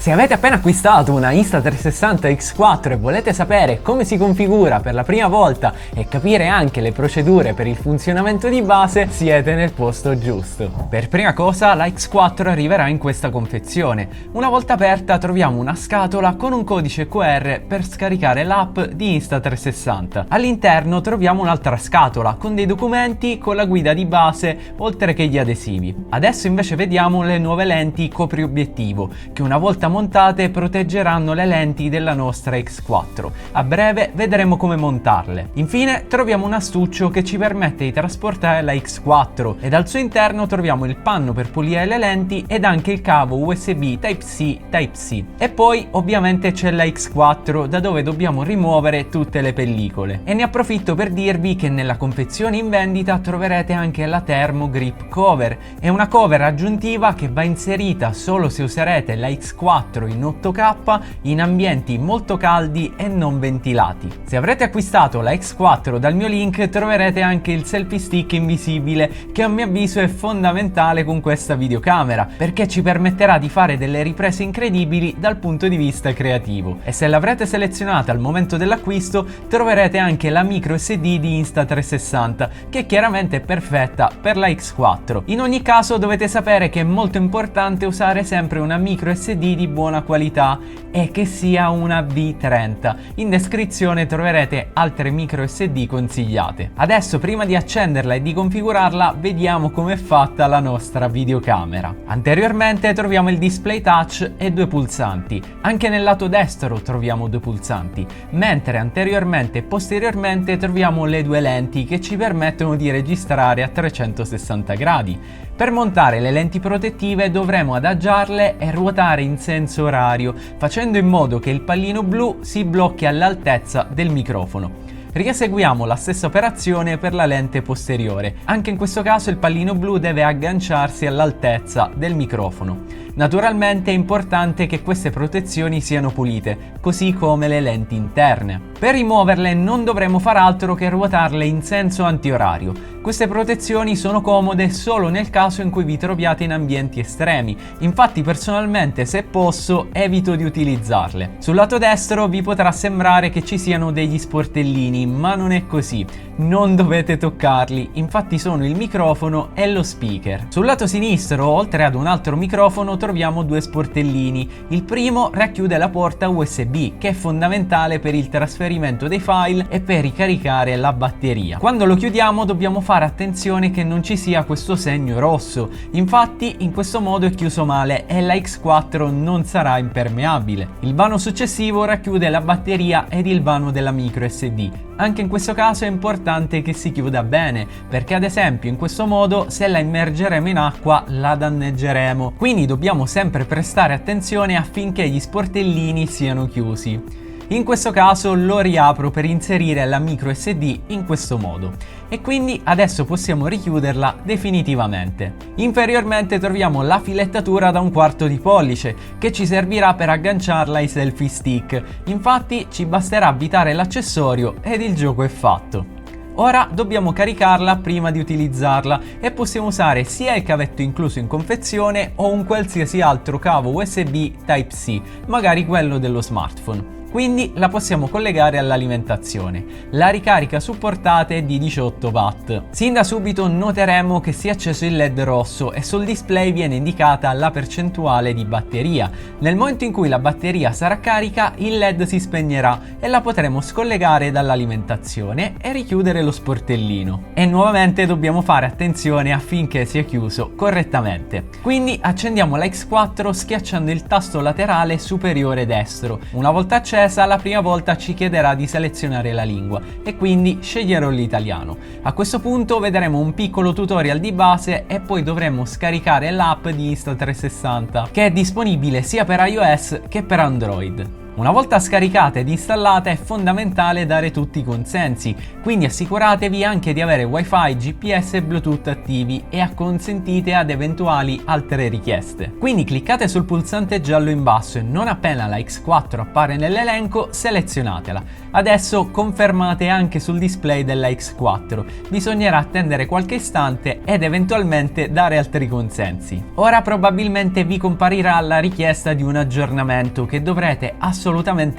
Se avete appena acquistato una Insta360 X4 e volete sapere come si configura per la prima volta e capire anche le procedure per il funzionamento di base, siete nel posto giusto. Per prima cosa la X4 arriverà in questa confezione. Una volta aperta troviamo una scatola con un codice QR per scaricare l'app di Insta360. All'interno troviamo un'altra scatola con dei documenti con la guida di base oltre che gli adesivi. Adesso invece vediamo le nuove lenti copriobiettivo che una volta montate proteggeranno le lenti della nostra X4. A breve vedremo come montarle. Infine troviamo un astuccio che ci permette di trasportare la X4 ed al suo interno troviamo il panno per pulire le lenti ed anche il cavo USB Type-C Type-C. E poi ovviamente c'è la X4 da dove dobbiamo rimuovere tutte le pellicole. E ne approfitto per dirvi che nella confezione in vendita troverete anche la Thermo Grip Cover. È una cover aggiuntiva che va inserita solo se userete la X4 in 8K in ambienti molto caldi e non ventilati. Se avrete acquistato la X4 dal mio link troverete anche il selfie stick invisibile che a mio avviso è fondamentale con questa videocamera perché ci permetterà di fare delle riprese incredibili dal punto di vista creativo. E se l'avrete selezionata al momento dell'acquisto troverete anche la micro SD di Insta360 che chiaramente è perfetta per la X4. In ogni caso dovete sapere che è molto importante usare sempre una micro SD di buona qualità e che sia una V30. In descrizione troverete altre micro SD consigliate. Adesso prima di accenderla e di configurarla vediamo come è fatta la nostra videocamera. Anteriormente troviamo il display touch e due pulsanti. Anche nel lato destro troviamo due pulsanti, mentre anteriormente e posteriormente troviamo le due lenti che ci permettono di registrare a 360 gradi. Per montare le lenti protettive dovremo adagiarle e ruotare in senso orario, facendo in modo che il pallino blu si blocchi all'altezza del microfono. Rieseguiamo la stessa operazione per la lente posteriore. Anche in questo caso il pallino blu deve agganciarsi all'altezza del microfono. Naturalmente è importante che queste protezioni siano pulite, così come le lenti interne. Per rimuoverle non dovremo far altro che ruotarle in senso antiorario. Queste protezioni sono comode solo nel caso in cui vi troviate in ambienti estremi, infatti personalmente se posso evito di utilizzarle. Sul lato destro vi potrà sembrare che ci siano degli sportellini, ma non è così, non dovete toccarli, infatti sono il microfono e lo speaker. Sul lato sinistro, oltre ad un altro microfono, troviamo due sportellini. Il primo racchiude la porta USB, che è fondamentale per il trasferimento dei file e per ricaricare la batteria. Quando lo chiudiamo dobbiamo fare attenzione che non ci sia questo segno rosso, infatti in questo modo è chiuso male e la X4 non sarà impermeabile. Il vano successivo racchiude la batteria ed il vano della micro SD. Anche in questo caso è importante che si chiuda bene, perché ad esempio in questo modo se la immergeremo in acqua la danneggeremo, quindi dobbiamo sempre prestare attenzione affinché gli sportellini siano chiusi. In questo caso lo riapro per inserire la micro SD in questo modo e quindi adesso possiamo richiuderla definitivamente. Inferiormente troviamo la filettatura da 1/4 di pollice che ci servirà per agganciarla ai selfie stick, infatti ci basterà avvitare l'accessorio ed il gioco è fatto. Ora dobbiamo caricarla prima di utilizzarla e possiamo usare sia il cavetto incluso in confezione o un qualsiasi altro cavo USB Type-C, magari quello dello smartphone. Quindi la possiamo collegare all'alimentazione. La ricarica supportata è di 18 watt. Sin da subito noteremo che si è acceso il LED rosso e sul display viene indicata la percentuale di batteria. Nel momento in cui la batteria sarà carica, il LED si spegnerà e la potremo scollegare dall'alimentazione e richiudere lo sportellino. E nuovamente dobbiamo fare attenzione affinché sia chiuso correttamente. Quindi accendiamo la X4 schiacciando il tasto laterale superiore destro. Una volta acceso la prima volta ci chiederà di selezionare la lingua e quindi sceglierò l'italiano. A questo punto vedremo un piccolo tutorial di base e poi dovremo scaricare l'app di Insta360 che è disponibile sia per iOS che per Android. Una volta scaricata ed installata è fondamentale dare tutti i consensi, quindi assicuratevi anche di avere Wi-Fi, GPS e Bluetooth attivi e acconsentite ad eventuali altre richieste. Quindi cliccate sul pulsante giallo in basso e non appena la X4 appare nell'elenco selezionatela. Adesso confermate anche sul display della X4, bisognerà attendere qualche istante ed eventualmente dare altri consensi. Ora probabilmente vi comparirà la richiesta di un aggiornamento che dovrete assolutamente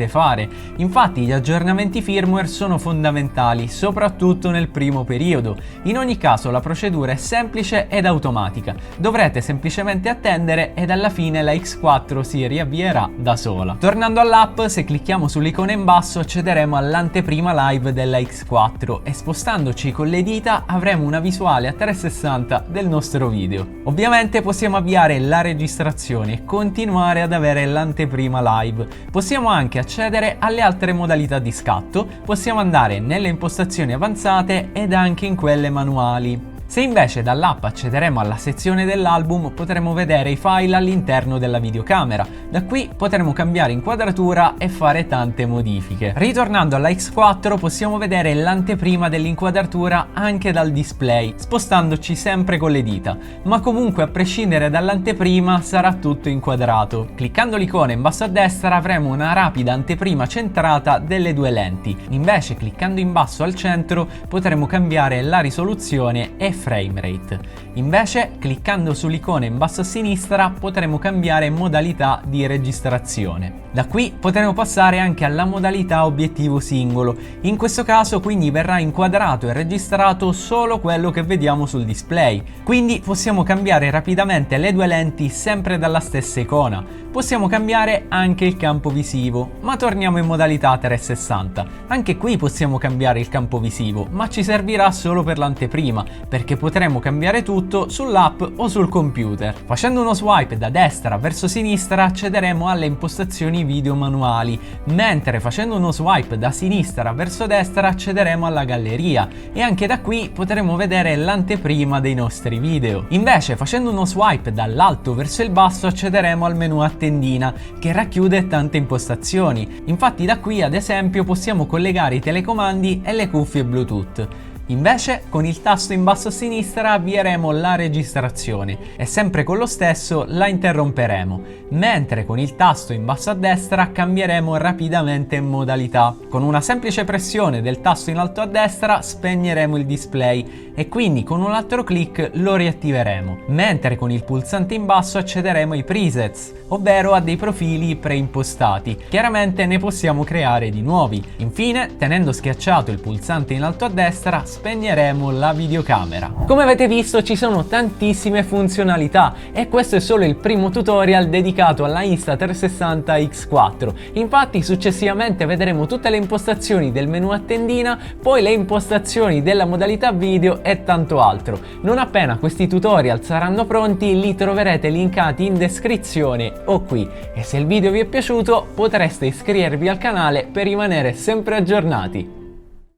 fare. Infatti gli aggiornamenti firmware sono fondamentali, soprattutto nel primo periodo. In ogni caso la procedura è semplice ed automatica, dovrete semplicemente attendere ed alla fine la X4 si riavvierà da sola. Tornando all'app, se clicchiamo sull'icona in basso accederemo all'anteprima live della X4 e spostandoci con le dita avremo una visuale a 360 del nostro video. Ovviamente possiamo avviare la registrazione e continuare ad avere l'anteprima live. Possiamo anche accedere alle altre modalità di scatto, possiamo andare nelle impostazioni avanzate ed anche in quelle manuali. Se invece dall'app accederemo alla sezione dell'album potremo vedere i file all'interno della videocamera. Da qui potremo cambiare inquadratura e fare tante modifiche. Ritornando alla X4 possiamo vedere l'anteprima dell'inquadratura anche dal display, spostandoci sempre con le dita, ma comunque a prescindere dall'anteprima sarà tutto inquadrato. Cliccando l'icona in basso a destra avremo una rapida anteprima centrata delle due lenti. Invece cliccando in basso al centro potremo cambiare la risoluzione e frame rate. Invece, cliccando sull'icona in basso a sinistra, potremo cambiare modalità di registrazione. Da qui potremo passare anche alla modalità obiettivo singolo. In questo caso quindi verrà inquadrato e registrato solo quello che vediamo sul display. Quindi possiamo cambiare rapidamente le due lenti sempre dalla stessa icona. Possiamo cambiare anche il campo visivo, ma torniamo in modalità 360. Anche qui possiamo cambiare il campo visivo, ma ci servirà solo per l'anteprima, perché potremo cambiare tutto sull'app o sul computer. Facendo uno swipe da destra verso sinistra accederemo alle impostazioni video manuali, mentre facendo uno swipe da sinistra verso destra accederemo alla galleria e anche da qui potremo vedere l'anteprima dei nostri video. Invece facendo uno swipe dall'alto verso il basso accederemo al menu a tendina che racchiude tante impostazioni. Infatti da qui ad esempio possiamo collegare i telecomandi e le cuffie Bluetooth. Invece con il tasto in basso a sinistra avvieremo la registrazione e sempre con lo stesso la interromperemo, mentre con il tasto in basso a destra cambieremo rapidamente modalità. Con una semplice pressione del tasto in alto a destra spegneremo il display e quindi con un altro clic lo riattiveremo, mentre con il pulsante in basso accederemo ai presets, ovvero a dei profili preimpostati. Chiaramente ne possiamo creare di nuovi. Infine, tenendo schiacciato il pulsante in alto a destra, spegneremo la videocamera. Come avete visto ci sono tantissime funzionalità e questo è solo il primo tutorial dedicato alla Insta360 X4. Infatti successivamente vedremo tutte le impostazioni del menu a tendina, poi le impostazioni della modalità video e tanto altro. Non appena questi tutorial saranno pronti li troverete linkati in descrizione o qui e se il video vi è piaciuto potreste iscrivervi al canale per rimanere sempre aggiornati.